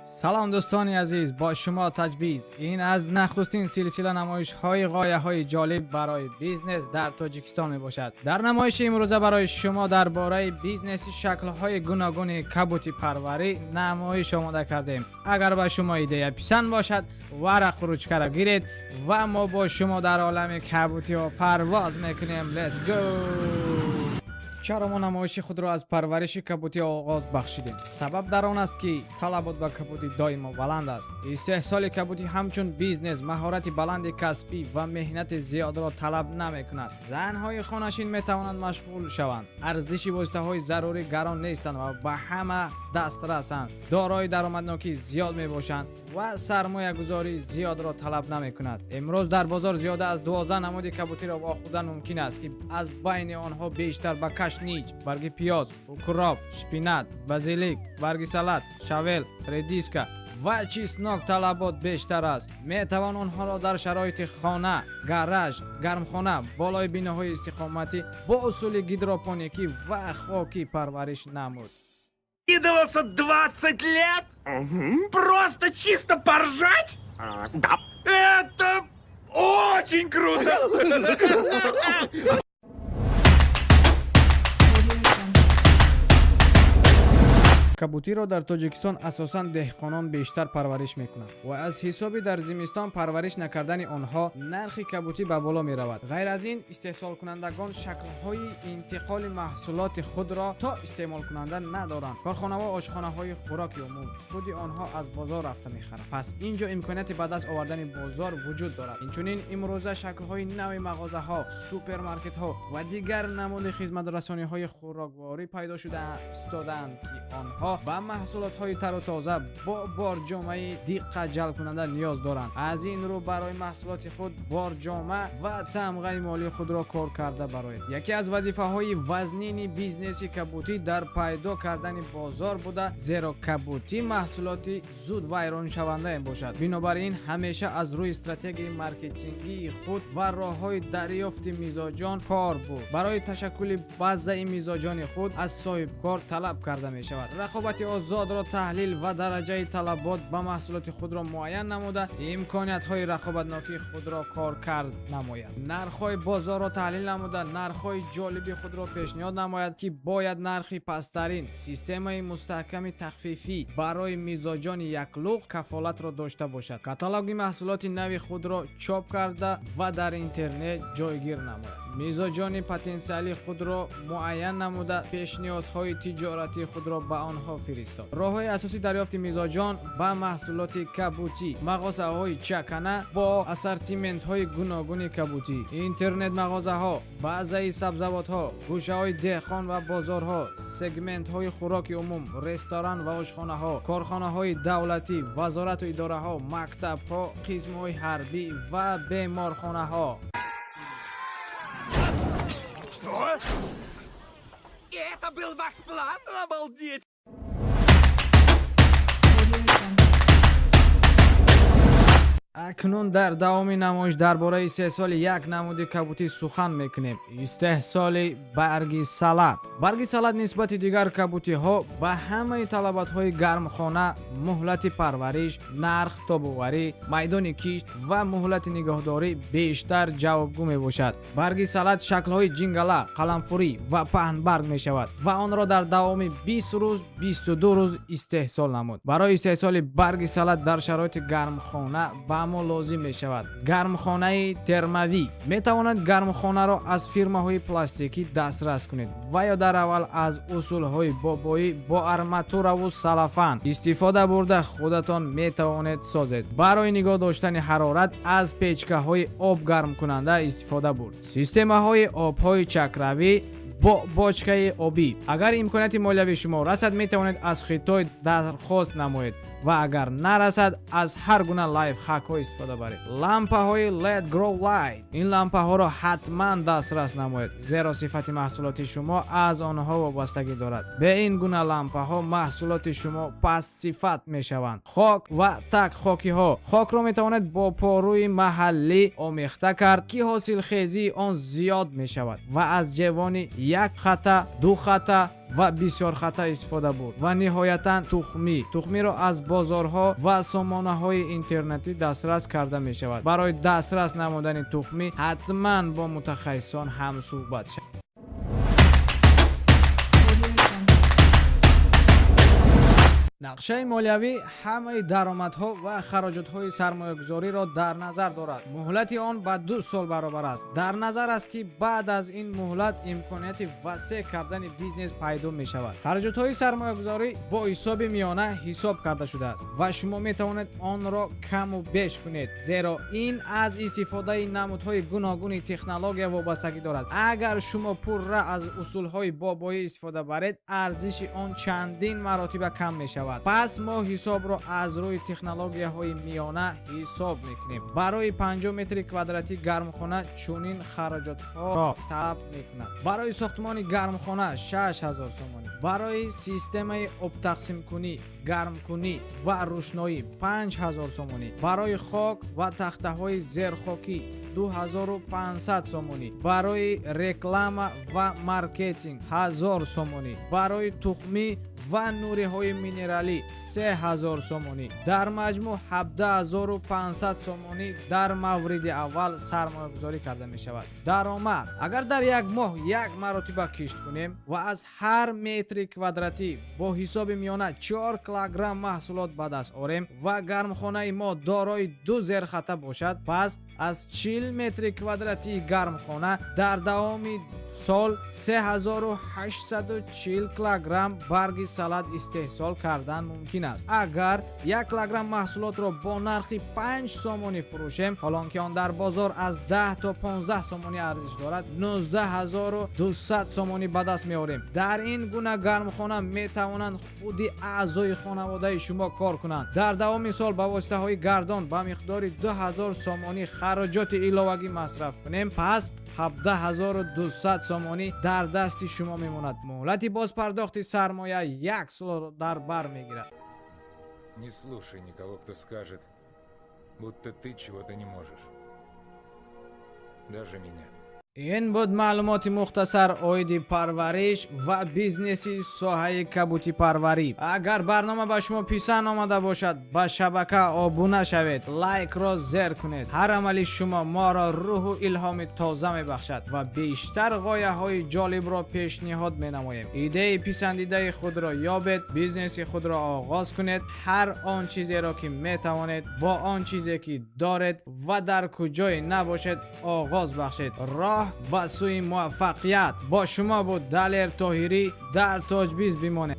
سلام دوستان عزیز، با شما تجویز. این از نخستین سلسله نمایش های غایه های جالب برای بیزنس در تاجیکستان می باشد. در نمایش امروزه برای شما درباره بیزنس شکل های گوناگون کبوتی پروری نمایش آماده کردیم. اگر به شما ایده پسند باشد ورق خروج کرده گیرید و ما با شما در عالم کبوتی ها پرواز میکنیم. Let's go! چرا ما نمایش خود را از پرورش کبوتی آغاز بخشیدیم؟ سبب در آن است که طلبات به کبوتی دائما بلند است. استحصال کبوتی همچون بیزنس مهارت بلند کسبی و مهنت زیاد را طلب نمی کند. زنهای خانشین می توانند مشغول شوند. ارزش واسطه های ضروری گران نیستند و به همه دسترسند. دارای درآمدناکی زیاد می باشند و سرمایه گذاری زیاد را طلب نمی کند. امروز در بازار زیاده از 12 نمود کبوتی را واخوردن ممکن است که از بین آنها بیشتر به کشنیج، برگ پیاز، اوکراپ، شپینات، بازیلیک، برگ سالاد، شاول، ردیسکا و چیسناک طلبات بیشتر است. می توان آنها را در شرایط خانه، گاراژ، گرمخانه، بالای بیناهای استقامتی با اصول گیدروپونیکی و خاکی پرورش نمود. Идолоса 20 лет? Просто чисто поржать? Да. Это очень круто! کبوتی را در تاجیکستان اساساً دهقانان بیشتر پرورش میکنند و از حسابی در زمستان پرورش نکردن آنها نرخ کبوتی به بالا می رود. غیر از این استحصال کنندگان شکل‌های انتقال محصولات خود را تا استعمال کننده ندارند. کارخانه و آشخانه‌های خوراک عمومی خود آنها از بازار رفته میخرند. پس اینجا امکانیت به دست آوردن بازار وجود دارد. اینچنین امروزه شکل‌های نو مغازه‌ها، سوپرمارکت‌ها و دیگر نماد خدمت‌رسانی‌های خوراکواری پیدا شده استادند که آنها با محصولات های تر و تازه با بارجامه دقت جلب کننده نیاز دارند. از این رو برای محصولات خود بارجامه و تمغه مالی خود را کار کرده برای یکی از وظیفه های وزنین بیزنس کبوتی در پیدا کردن بازار بوده، زیرا کبوتی محصولاتی زود ویران شونده باشد. بنابراین همیشه از روی استراتژی مارکتینگی خود و راه های دریافت میزاجان کار بود. برای تشکل بازه میزاجان خود از صاحب کار طلب کرده می شود. رقابت آزاد را تحلیل و درجه طلبات به محصولات خود را معین نموده امکانیت های رقابتناکی خود را کار کرد نماید. نرخ های بازار را تحلیل نموده نرخ های جالبی خود را پیشنهاد نماید که باید نرخی پسترین سیستم مستحکم تخفیفی برای میزاجان یک لغ کفالت را داشته باشد. کاتالوگ محصولات نو خود را چاپ کرده و در اینترنت جایگیر نماید. میزاجان پتانسیلی خود را معین نموده پیشنهادهای تجارتی خود را به آنها فرستاد. راه‌های اساسی دریافت میزاجان با محصولات کبوتی: مغازه‌های چکنه با اسورتیمنت‌های گوناگون کبوتی، اینترنت مغازه‌ها، بعضی سبزوات‌ها، گوشه‌های دهقان و بازارها، سگمنت‌های خوراک عموم، رستوران و آشخانه‌ها، کارخانه‌های دولتی، وزارت و اداره‌ها، مکتب‌ها، قسم‌های حربی و بیمارخانه‌ها. Что? Это был ваш план? Обалдеть! اکنون در دوام نمایش درباره استحصال یک نمود کبوتی سخن میکنیم. استحصال برگ سالاد. برگ سالاد نسبت دیگر کبوتی ها به همه طلبات های گرمخانه، مهلت پرورش، نرخ تاب‌آوری، میدان کشت و مهلت نگهداری بیشتر جوابگو می باشد. برگ سالاد شکل های جنگله، قلمفوری و پهن برگ می شود و آن را در دوام 20 روز 22 روز استحصال نمود. برای استحصال برگ سالاد در شرایط گرمخانه با ما لازم می شود. گرمخانه ترموی. می تواند گرمخانه را از فرم‌های پلاستیکی دسترس کنید و یا در اول از اصول های بابایی با ارماتور و سلفان استفاده برده خودتان می توانید سازید. برای نگاه داشتن حرارت از پیچکه های آب گرم کننده استفاده برد. سیستم های آب های چکروی با باچکه آبی. اگر امکانیت مالیوی شما رسد می توانید از خطای درخواست نمایید و اگر نرسد از هر گونه لایف هک ها استفاده برید. لامپه های LED Grow Light. این لامپه ها را حتما دسترس نمایید زیرا صفت محصولات شما از آنها وابستگی دارد. به این گونه لامپه ها محصولات شما پس صفت می شوند. خاک و تک خاکی ها. خاک را می توانید با پاروی محلی آمیخته کرد که حاصل خیزی آن زیاد می شود و از جوانی یک خطه، دو خطه و بسیار خطا استفاده بود و نهایتا تخمی را از بازارها و سامانه‌های اینترنتی دسترس کرده می شود. برای دسترس نمودن تخمی حتما با متخصصان هم صحبت شود. نقشه مالیوی همه درآمدها و خراجات‌های سرمایه‌گذاری را در نظر دارد. مهلت آن به 2 سال برابر است. در نظر است که بعد از این مهلت امکانیت وسیع کردن بیزنس پیدا می‌شود. خراجات‌های سرمایه‌گذاری با حساب میانه حساب کرده شده است و شما می‌توانید آن را کم و بیش کنید، زیرا این از استفاده نمودهای گوناگون تکنولوژی وابستگی دارد. اگر شما پورا از اصول‌های بابایی استفاده برید، ارزش آن چندین مراتب کم می‌شود. پس ما حساب را از روی تکنولوژی های میانه حساب میکنیم. برای 50 متر کوادراتی گرمخانه چنین خراجات ها را طلب میکند. برای ساختمان گرمخانه 6000 سومانی، برای سیستم آب تقسیم کنی، گرم کنی و روشنایی 5000 سومانی، برای خاک و تخته های زیرخاکی 2500 سومانی، برای رکلام و مارکتینگ 1000 سومانی، برای تخمی و نوری های مینرالی 3000 سومانی. در مجموع 17500 سومانی در مورد اول سرمایه گذاری کرده می شود. درآمد اگر در یک ماه یک مرتبه کشت کنیم و از هر متر کوادراتی با حساب میانه 4 کیلوگرم محصولات به دست آوریم و گرمخانه ما دارای 2 زیرخطه باشد، پس از 40 متر کوادراتی گرمخانه در دوام سال 3840 کیلوگرم برگ سالاد استحصال کردن ممکن است. اگر 1 کیلوگرم محصولات را با نرخ 5 سومانی فروشیم، حالانکه آن در بازار از 10 تا 15 سومانی ارزش دارد، 19200 سومانی به دست می‌آوریم. در این گونه گرمخانه می‌توانند خود اعضای خانواده شما کار کنند. در دوام سال با واسطه‌های گردان به مقدار 2000 سومانی خراجات علاوه‌ای مصرف کنیم، پس 17200 سومانی در دست شما میماند. مهلت باز پرداخت سرمایه 1 سال در بر میگیرد. Не слушай никого, кто скажет, будто ты чего-то не можешь. Даже меня. این بود معلومات مختصر اوید پرورش و بیزنس ساحه کبوتی پروری. اگر برنامه به شما پسند آمده باشد، به شبکه آبونه شوید، لایک را زیر کنید. هر عمل شما ما را روح و الهام تازه می بخشد و بیشتر غایه های جالب را پیشنهاد می نماییم. ایده پسندیده خود را یابید، بیزنس خود را آغاز کنید. هر آن چیزی را که می توانید با آن چیزی که دارید و در کجای نباشید آغاز بخشید. راه به سوی موفقیت با شما بود. دلیر طاهری در تاجبیز بمانید.